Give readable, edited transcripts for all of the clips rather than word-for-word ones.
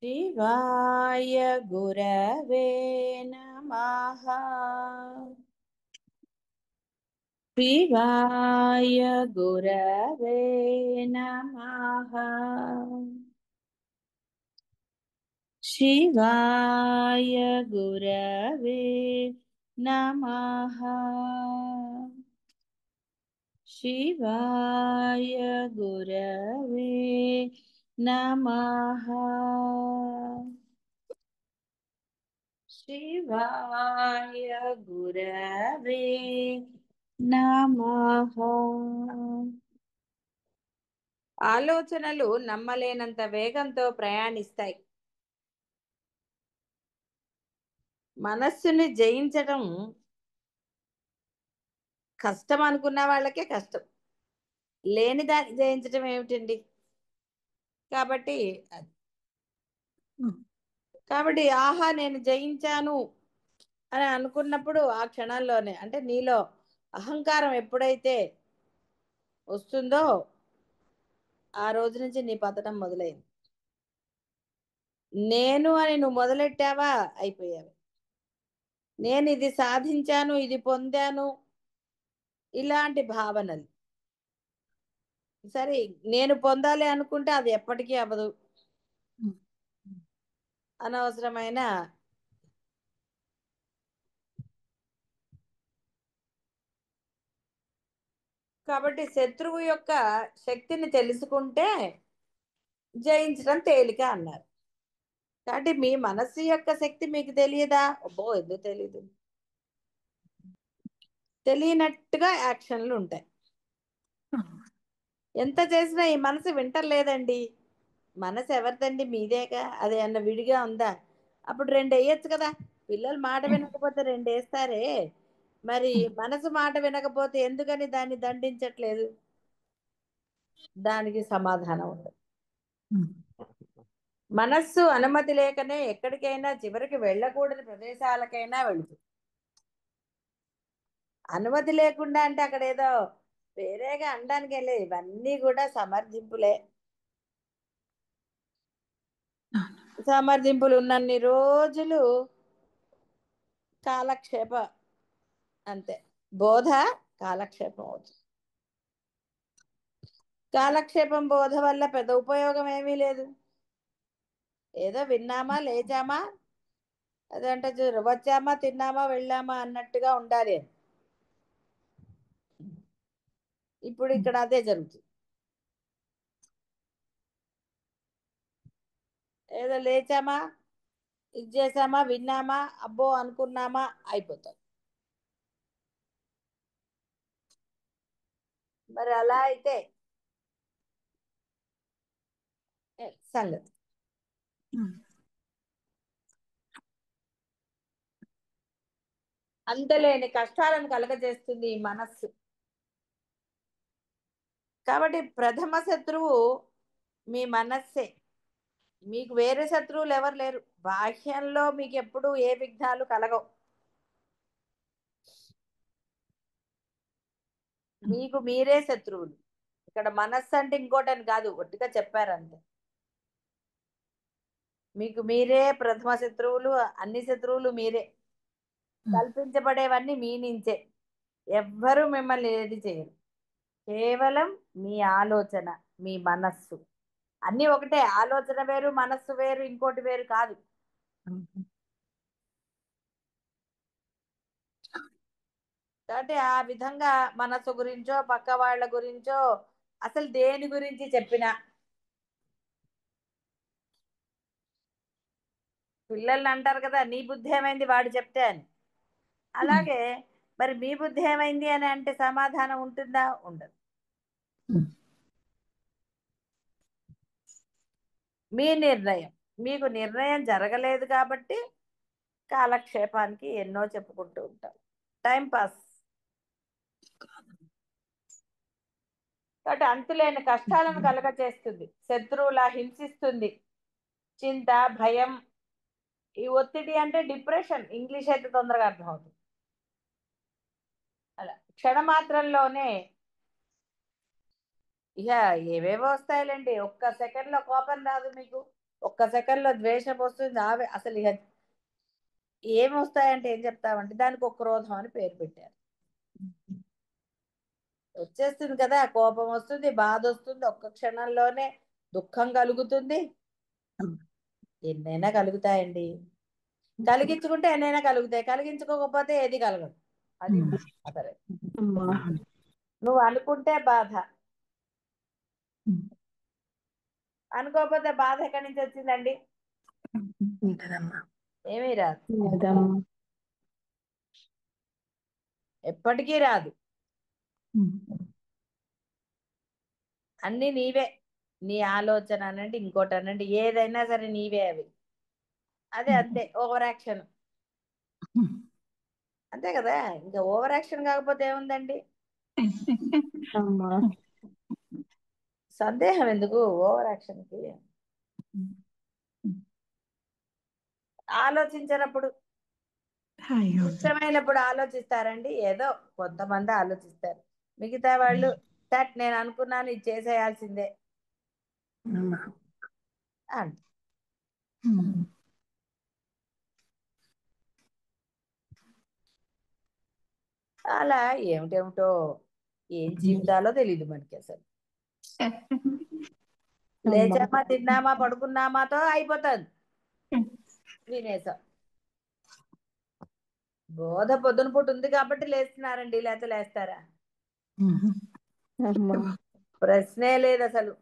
शिवाय गुरवे नमः। शिवाय गुरवे नमः। शिवाय गुरवे नमः। शिवाय गुरवे नमः। शिवाय गुरवे नमः। ఆలోచనలు నమ్మలేనంత వేగంతో ప్రయాణిస్తాయి. మనస్సుని జయించడం కష్టం అనుకున్న వాళ్ళకే కష్టం. లేని దాన్ని జయించడం ఏమిటండి? కాబట్టి కాబట్టి ఆహా నేను జయించాను అని అనుకున్నప్పుడు ఆ క్షణంలోనే, అంటే నీలో అహంకారం ఎప్పుడైతే వస్తుందో ఆ రోజు నుంచి నీ పతనం మొదలైంది. నేను అని నువ్వు మొదలెట్టావా, అయిపోయావు. నేను ఇది సాధించాను, ఇది పొందాను, ఇలాంటి భావనలు. సరే, నేను పొందాలి అనుకుంటే అది ఎప్పటికీ అవ్వదు. అనవసరమైన కాబట్టి శత్రువు యొక్క శక్తిని తెలుసుకుంటే జయించడం తేలిక అన్నారు. కాబట్టి మీ మనస్సు యొక్క శక్తి మీకు తెలియదా? అబ్బో, ఎందుకు తెలీదు? తెలియనట్టుగా యాక్షన్లు ఉంటాయి. ఎంత చేసినా ఈ మనసు వింటలేదండి. మనసు ఎవరిదండి? మీదేగా. అది అన్న విడిగా ఉందా? అప్పుడు రెండు వేయచ్చు కదా. పిల్లలు మాట వినకపోతే రెండు వేస్తారే. మరి మనసు మాట వినకపోతే ఎందుకని దాన్ని దండించట్లేదు? దానికి సమాధానం ఉండదు. మనస్సు అనుమతి లేకనే ఎక్కడికైనా, చివరికి వెళ్ళకూడని ప్రదేశాలకైనా వెళుతుంది. అనుమతి లేకుండా అంటే అక్కడ ఏదో వేరేగా అనడానికి వెళ్ళేది, ఇవన్నీ కూడా సమర్థింపులే. సమర్థింపులు ఉన్నన్ని రోజులు కాలక్షేప, అంతే. బోధ కాలక్షేపం అవుతుంది. కాలక్షేపం బోధ వల్ల పెద్ద ఉపయోగం ఏమీ లేదు. ఏదో విన్నామా, లేచామా, అదంటే చూడు, వచ్చామా, తిన్నామా, వెళ్ళామా అన్నట్టుగా ఉండాలి. ఇప్పుడు ఇక్కడ అదే జరుగుతుంది. ఏదో లేచామా, ఇది చేసామా, విన్నామా, అబ్బో అనుకున్నామా, అయిపోతాం. మరి అలా అయితే సంగతి. అంతలేని కష్టాలను కలగజేస్తుంది ఈ మనస్సు. కాబట్టి ప్రథమ శత్రువు మీ మనస్సే. మీకు వేరే శత్రువులు ఎవరు లేరు. బాహ్యంలో మీకు ఎప్పుడు ఏ విఘ్నాలు కలగవు. మీకు మీరే శత్రువులు. ఇక్కడ మనస్సు అంటే ఇంకోటని కాదు, ఒట్టిగా చెప్పారంతే. మీకు మీరే ప్రథమ శత్రువులు. అన్ని శత్రువులు మీరే. కల్పించబడేవన్నీ మీ నుంచే. ఎవ్వరూ మిమ్మల్ని ఏది చేయరు. కేవలం మీ ఆలోచన, మీ మనస్సు. అన్నీ ఒకటే. ఆలోచన వేరు, మనస్సు వేరు, ఇంకోటి వేరు కాదు. కాబట్టి ఆ విధంగా మనస్సు గురించో పక్క వాళ్ళ గురించో అసలు దేని గురించి చెప్పినా, పిల్లల్ని అంటారు కదా, నీ బుద్ధి ఏమైంది వాడు చెప్తే అని. అలాగే మరి మీ బుద్ధి ఏమైంది అని అంటే సమాధానం ఉంటుందా? ఉండదు. మీ నిర్ణయం. మీకు నిర్ణయం జరగలేదు కాబట్టి కాలక్షేపానికి ఎన్నో చెప్పుకుంటూ ఉంటాం. Time pass. కాబట్టి అంతులేని కష్టాలను కలగచేస్తుంది, శత్రువులా హింసిస్తుంది. చింత, భయం, ఈ ఒత్తిడి అంటే డిప్రెషన్, ఇంగ్లీష్ అయితే తొందరగా అర్థమవుతుంది. అలా క్షణమాత్రంలోనే ఇక ఏవేవో వస్తాయిలేండి. ఒక్క సెకండ్ లో కోపం రాదు మీకు. ఒక్క సెకండ్లో ద్వేషం వస్తుంది. అసలు ఇక ఏమొస్తాయంటే ఏం చెప్తామంటే దానికి ఒక క్రోధం అని పేరు పెట్టారు. వచ్చేస్తుంది కదా, కోపం వస్తుంది, బాధ వస్తుంది, ఒక్క క్షణంలోనే దుఃఖం కలుగుతుంది. ఎన్నైనా కలుగుతాయండి. కలిగించుకుంటే ఎన్నైనా కలుగుతాయి, కలిగించుకోకపోతే ఏది కలగదు. అది అసలు నువ్వు అనుకుంటే బాధ, అనుకోకపోతే బాధ ఎక్కడి నుంచి వచ్చిందండి? ఏమీ రాదు, ఎప్పటికీ రాదు. అన్ని నీవే. నీ ఆలోచన అనండి, ఇంకోటి అనండి, ఏదైనా సరే నీవే అవి. అదే అంతే, ఓవర్ యాక్షన్. అంతే కదా, ఇంకా ఓవర్ యాక్షన్ కాకపోతే ఏముందండి? సందేహం ఎందుకు ఓవర్ యాక్షన్కి? ఆలోచించినప్పుడు, ఇష్టమైనప్పుడు ఆలోచిస్తారండి. ఏదో కొంతమంది ఆలోచిస్తారు, మిగతా వాళ్ళు దట్ నేను అనుకున్నాను ఇది చేసేయాల్సిందే అంట. అలా ఏమిటేమిటో ఏం జీవితాలో తెలియదు మనకి అసలు. లేచామా, తిన్నామా, పడుకున్నామాతో అయిపోతుంది వినేసాం. బోధ పొద్దున పూట ఉంది కాబట్టి లేస్తున్నారండి, లేకపోతే లేస్తారా? ప్రశ్నే లేదు అసలు.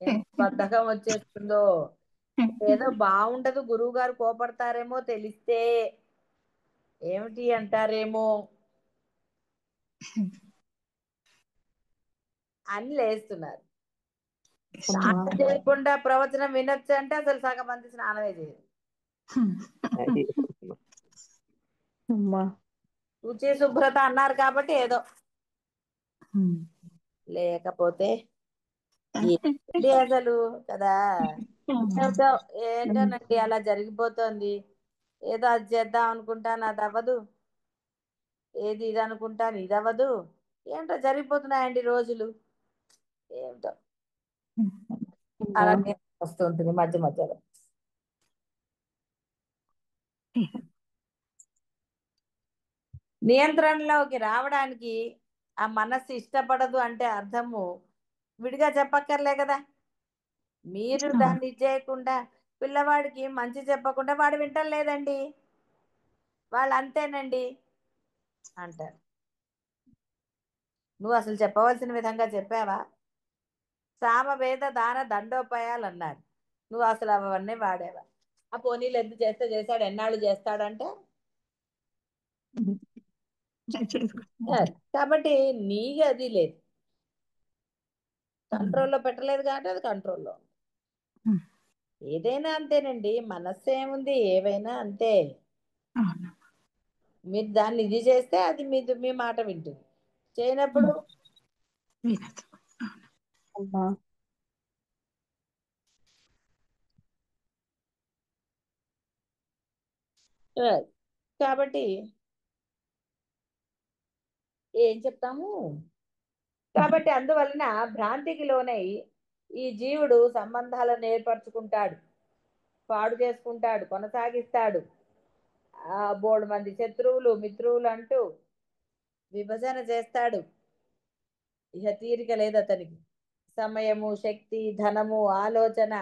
ఎంత బద్ధకం వచ్చేస్తుందో. ఏదో బాగుండదు, గురువు గారు కోపడతారేమో తెలిస్తే, ఏమిటి అంటారేమో అని లేస్తున్నారు. స్నానం చేయకుండా ప్రవచనం వినొచ్చు అంటే అసలు సగం మంది స్నానమే చేయరు. శుచి శుభ్రత అన్నారు కాబట్టి ఏదో, లేకపోతే ఏంటి అసలు కదా. ఏమిటో ఏంటోనండి అలా జరిగిపోతుంది. ఏదో అది చేద్దాం అనుకుంటాను అది అవ్వదు, ఏది ఇది అనుకుంటాను ఇది అవ్వదు. ఏంటో జరిగిపోతున్నాయండి రోజులు. ఏమిటో అలాగే వస్తుంటుంది మధ్య మధ్యలో. నియంత్రణలోకి రావడానికి ఆ మనస్సు ఇష్టపడదు అంటే అర్థము విడిగా చెప్పక్కర్లే కదా. మీరు దాన్ని చేయకుండా పిల్లవాడికి మంచి చెప్పకుండా వాడు వింటలేదండి, వాళ్ళు అంతేనండి అంటారు. నువ్వు అసలు చెప్పవలసిన విధంగా చెప్పావా? సామవేద దాన దండోపాయాలు అన్నారు, నువ్వు అసలు అవన్నీ వాడేవా? ఆ పోనీలు ఎందుకు చేస్తే చేశాడు, ఎన్నాళ్ళు చేస్తాడంటే కాబట్టి నీకు అది లేదు, కంట్రోల్లో పెట్టలేదు కాబట్టి అది కంట్రోల్లో. ఏదైనా అంతేనండి, మనస్సు ఏముంది, ఏవైనా అంతే. మీరు దాన్ని ఇది చేస్తే అది మీ మాట వింటుంది, చేయనప్పుడు కాబట్టి ఏం చెప్తాము. కాబట్టి అందువలన భ్రాంతికి లోనై ఈ జీవుడు సంబంధాలను ఏర్పరచుకుంటాడు, పాడు చేసుకుంటాడు, కొనసాగిస్తాడు. బోడు మంది శత్రువులు మిత్రువులు అంటూ విభజన చేస్తాడు. ఇక తీరిక లేదు అతనికి. సమయము, శక్తి, ధనము, ఆలోచన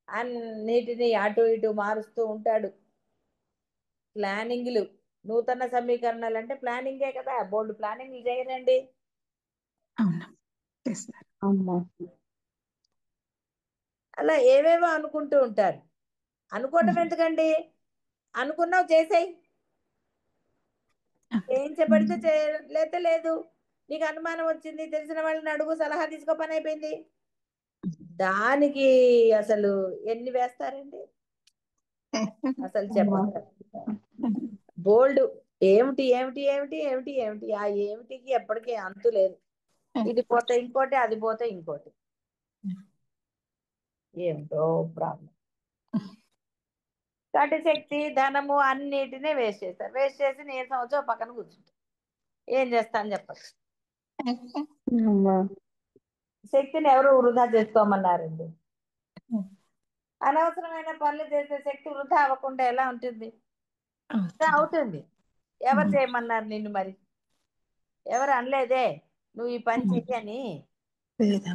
అన్నిటినీ అటు ఇటు మారుస్తూ ఉంటాడు. ప్లానింగ్లు, నూతన సమీకరణాలు అంటే ప్లానింగే కదా, బోల్డ్ ప్లానింగ్లు చేయరండి. అలా ఏవేవో అనుకుంటూ ఉంటారు. అనుకోవటం ఎందుకండి, అనుకున్నావు చేసేయి. చేయించబడితే లేతే లేదు. నీకు అనుమానం వచ్చింది, తెలిసిన వాళ్ళని అడుగు, సలహా తీసుకో, పని అయిపోయింది. దానికి అసలు ఎన్ని వేస్తారండి అసలు చెప్పండి. బోల్డ్ ఏమిటి ఏమిటి ఏమిటి ఏమిటి ఏమిటి ఆ ఏమిటికి ఎప్పటికీ అంతు లేదు. ఇది పోతే ఇంకోటి, అది పోతే ఇంకోటి, ఏమిటో ప్రాబ్లం. కాబట్టి శక్తి, ధనము అన్నిటినీ వేస్ట్ చేస్తారు. వేస్ట్ చేసి నీరసం వచ్చి పక్కన కూర్చుంటారు. ఏం చేస్తాను చెప్పండి. శక్తిని ఎవరు వృధా చేసుకోమన్నారండి? అనవసరమైన పనులు చేసే శక్తి వృధా అవ్వకుండా ఎలా ఉంటుంది? వృధా అవుతుంది. అవుతుంది. ఎవరు హ్మ్. చేయమన్నారు నిన్ను మరి? ఎవరు అనలేదే నువ్వు ఈ పని హ్మ్. చెయ్యని. లేదా?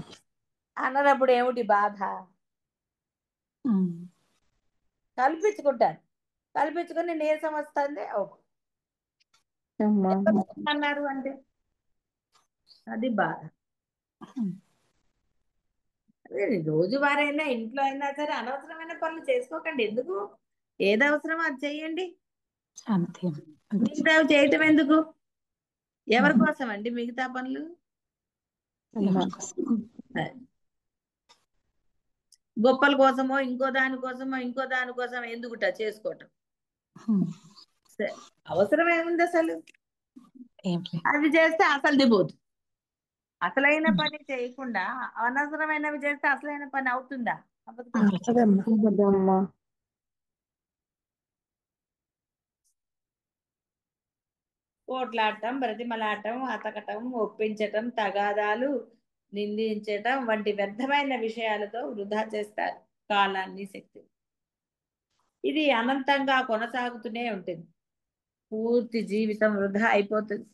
అన్నప్పుడు ఏమిటి బాధ? హ్మ్. కల్పించుకుంటారు. కల్పించుకుని నీరసం వస్తుంది. అమ్మా ఎవరు అన్నారు అంటే అది బాధ. హ్మ్. అదే రోజువారైనా ఇంట్లో అయినా సరే అనవసరమైన పనులు చేసుకోకండి. ఎందుకు? ఏది అవసరమో అది చెయ్యండి. అంతే. అంతే. మిగతావి చేయటం ఎందుకు? ఎవరి హ్మ్. కోసం అండి మిగతా పనులు? అమ్మా ఎవరి కోసం? గొప్పల కోసమో ఇంకో దాని కోసమో ఎందుకుట చేసుకోవటం? హ్మ్. సరే, అవసరం ఏముంది అసలు? ఏం లేదు. అది చేస్తే అసలుది పోదు. అసలైన హ్మ్. పని చేయకుండా అనవసరమైనవి చేస్తే అసలైన పని అవుతుందా? అవ్వదు కదా. అవుతదమ్మా. అమ్మా పోట్లాడటం, బ్రతిమలాడటం, అతకటం, ఒప్పించటం, తగాదాలు, నిందించటం వంటి వ్యర్థమైన విషయాలతో వృధా చేస్తారు కాలాన్ని, శక్తి. ఇది అనంతంగా కొనసాగుతూనే ఉంటుంది. పూర్తి జీవితం వృధా అయిపోతుంది.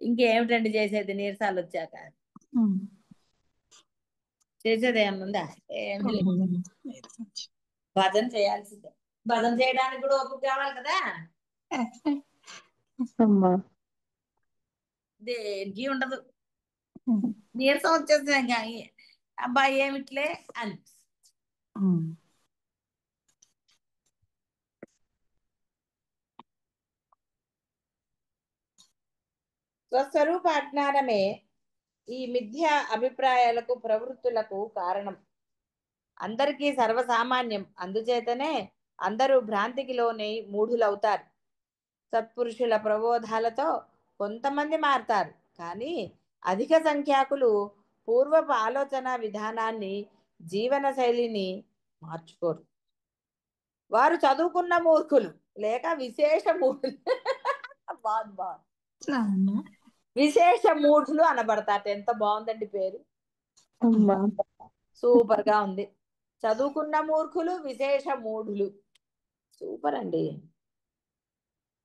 ఇంకేమిటండి చేసేది నీరసాలు వచ్చాక? హ్మ్. చేసేది ఏమన్నా ఉందా? ఏమి లేదు. హ్మ్. లేదు. భజన చేయాల్సిందే. భజన చేయడానికి కూడా ఓపిక కావాలి కదా. అమ్మా దేనికి ఉండదు. హ్మ్. నీరసం వచ్చేసింది ఇంకా అబ్బాయి ఏమిట్లే అని. హ్మ్. స్వస్వరూప అజ్ఞానమే ఈ మిథ్యా అభిప్రాయాలకు, ప్రవృత్తులకు కారణం. అందరికీ సర్వసామాన్యం. అందుచేతనే అందరూ భ్రాంతికి లోనై మూఢులవుతారు. సత్పురుషుల ప్రబోధాలతో కొంతమంది మారతారు, కానీ అధిక సంఖ్యాకులు పూర్వపు ఆలోచన విధానాన్ని, జీవన శైలిని మార్చుకోరు. వారు చదువుకున్న మూర్ఖులు లేక విశేష మూఢులు. బాగుంది బాగుంది. అవును. విశేష మూఢులు అనబడతారు. ఎంత బాగుందండి పేరు. అమ్మా సూపర్ గా ఉంది. చదువుకున్న మూర్ఖులు, విశేష మూఢులు. సూపర్ అండి.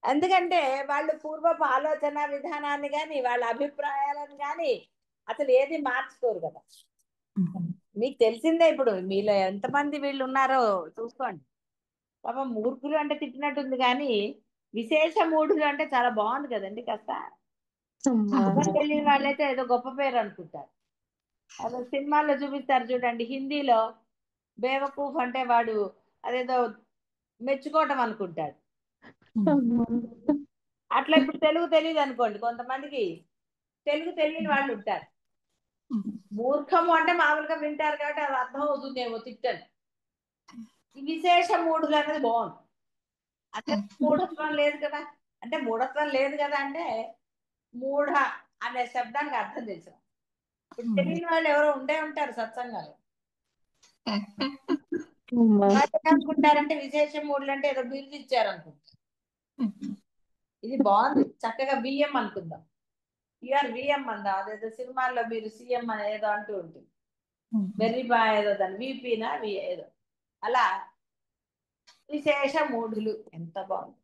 ఎందుకంటే వాళ్ళు పూర్వపు ఆలోచన విధానాన్ని కానీ వాళ్ళ అభిప్రాయాలను కానీ అసలు ఏది మార్చుకోరు కదా. హ్మ్. మీకు తెలిసిందే. ఇప్పుడు మీలో ఎంతమంది వీళ్ళు ఉన్నారో చూసుకోండి. పాపం మూర్ఖులు అంటే తిట్టినట్టుంది కానీ విశేష మూఢులు అంటే చాలా బాగుంది కదండి. కాస్త అమ్మా అర్థం తెలియని వాళ్ళైతే ఏదో గొప్ప పేరు అనుకుంటారు. అదే సినిమాల్లో చూపిస్తారు చూడండి, హిందీలో బేవకూఫ్ అంటే వాడు అదేదో మెచ్చుకోవటం అనుకుంటాడు. హ్మ్. అమ్మా అట్లా ఇప్పుడు తెలుగు తెలియదు అనుకోండి, కొంతమందికి తెలుగు తెలియని వాళ్ళు ఉంటారు. హ్మ్. మూర్ఖము అంటే మామూలుగా వింటారు కాబట్టి అది అర్థం అవుతుందేమో తిట్టని. ఈ విశేష మూఢులు అనేది బాగుంది. అంటే మూఢత్వం లేదు కదా. అంటే మూఢత్వం లేదు కదా అంటే మూఢ అనే శబ్దానికి అర్థం తెలుసు. ఇప్పుడు హ్మ్. తెలియని వాళ్ళు ఎవరో ఉండే ఉంటారు సత్సంగాలు. అమ్మా వాళ్ళు ఏమనుకుంటారంటే విశేష మూఢులు అంటే ఏదో బిరుదు ఇచ్చారు అనుకుంటారు. హ్మ్. ఇది బాగుంది. చక్కగా బియ్యం అనుకుందాం. యూఆర్ విఎం అందా, అదేదో సినిమాల్లో మీరు సీఎం అని ఏదో అంటూ ఉంటుంది. హ్మ్. వెర్రిబా ఏదో దాని విపినా ఏదో అలా. విశేష మూఢులు ఎంత బాగుంది.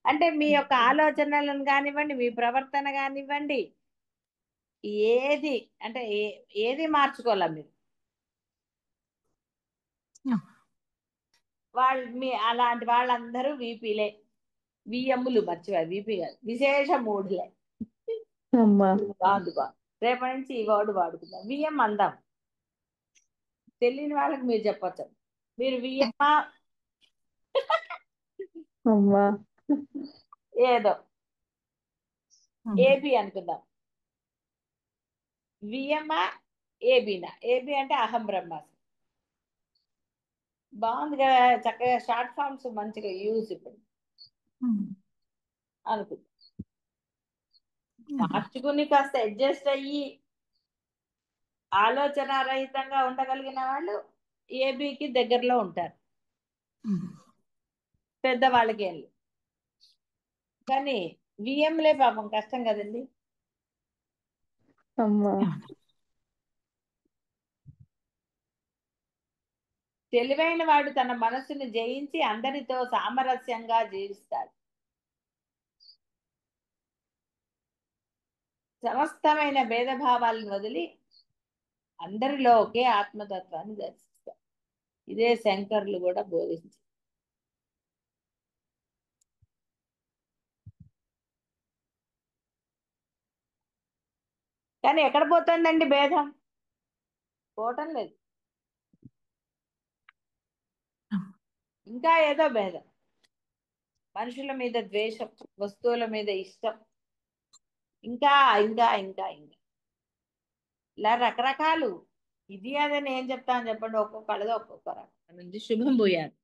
అంటే మీ యొక్క ఆలోచనలను కానివ్వండి, మీ ప్రవర్తన కానివ్వండి, ఏది అంటే ఏది మార్చుకోవాలి మీరు. హ్మ్. వాళ్ళు మీ అలాంటి వాళ్ళందరూ వీపీలే. విఎమ్ములు మర్చిపోయారు, వీపీ కాదు, విశేష మూఢులే. అమ్మా బాగుంది బాగుంది. రేపటి నుంచి ఈ వర్డ్ వాడుకుందాం. విఎం అందాం. తెలియని వాళ్ళకి మీరు చెప్పొచ్చు, మీరు విఎమ్మా అమ్మా ఏదో హ్మ్. ఏబి అనుకుందాం. విఎమ్మా ఏబినా. ఏబి అంటే అహం బ్రహ్మాస్మి. బాగుంది కదా. చక్కగా షార్ట్ ఫామ్స్ మంచిగా యూజ్ ఇప్పుడు హ్మ్. అనుకుందాం. హ్మ్. మార్చుకుని కాస్త అడ్జస్ట్ అయ్యి ఆలోచన రహితంగా ఉండగలిగిన వాళ్ళు ఏబికి దగ్గరలో ఉంటారు. హ్మ్. పెద్దవాళ్ళకి ఏం లేదు. కానీ విఎంలే పాపం కష్టం కదండి. అమ్మా అవును. తెలివైన వాడు తన మనస్సును జయించి అందరితో సామరస్యంగా జీవిస్తాడు. సమస్తమైన భేదభావాలను వదిలి అందరిలో ఒకే ఆత్మతత్వాన్ని దర్శిస్తాడు. ఇదే శంకర్లు కూడా బోధించారు. కానీ ఎక్కడ పోతుందండి భేదం? పోవటం లేదు. ఇంకా ఏదో భేదం. మనుషుల మీద ద్వేషం, వస్తువుల మీద ఇష్టం, ఇంకా ఇంకా ఇంకా ఇంకా ఇలా రకరకాలు. ఇది అదని ఏం చెప్తాను చెప్పండి, ఒక్కొక్కళ్ళది ఒక్కొక్క రకం. శుభం పోయారు.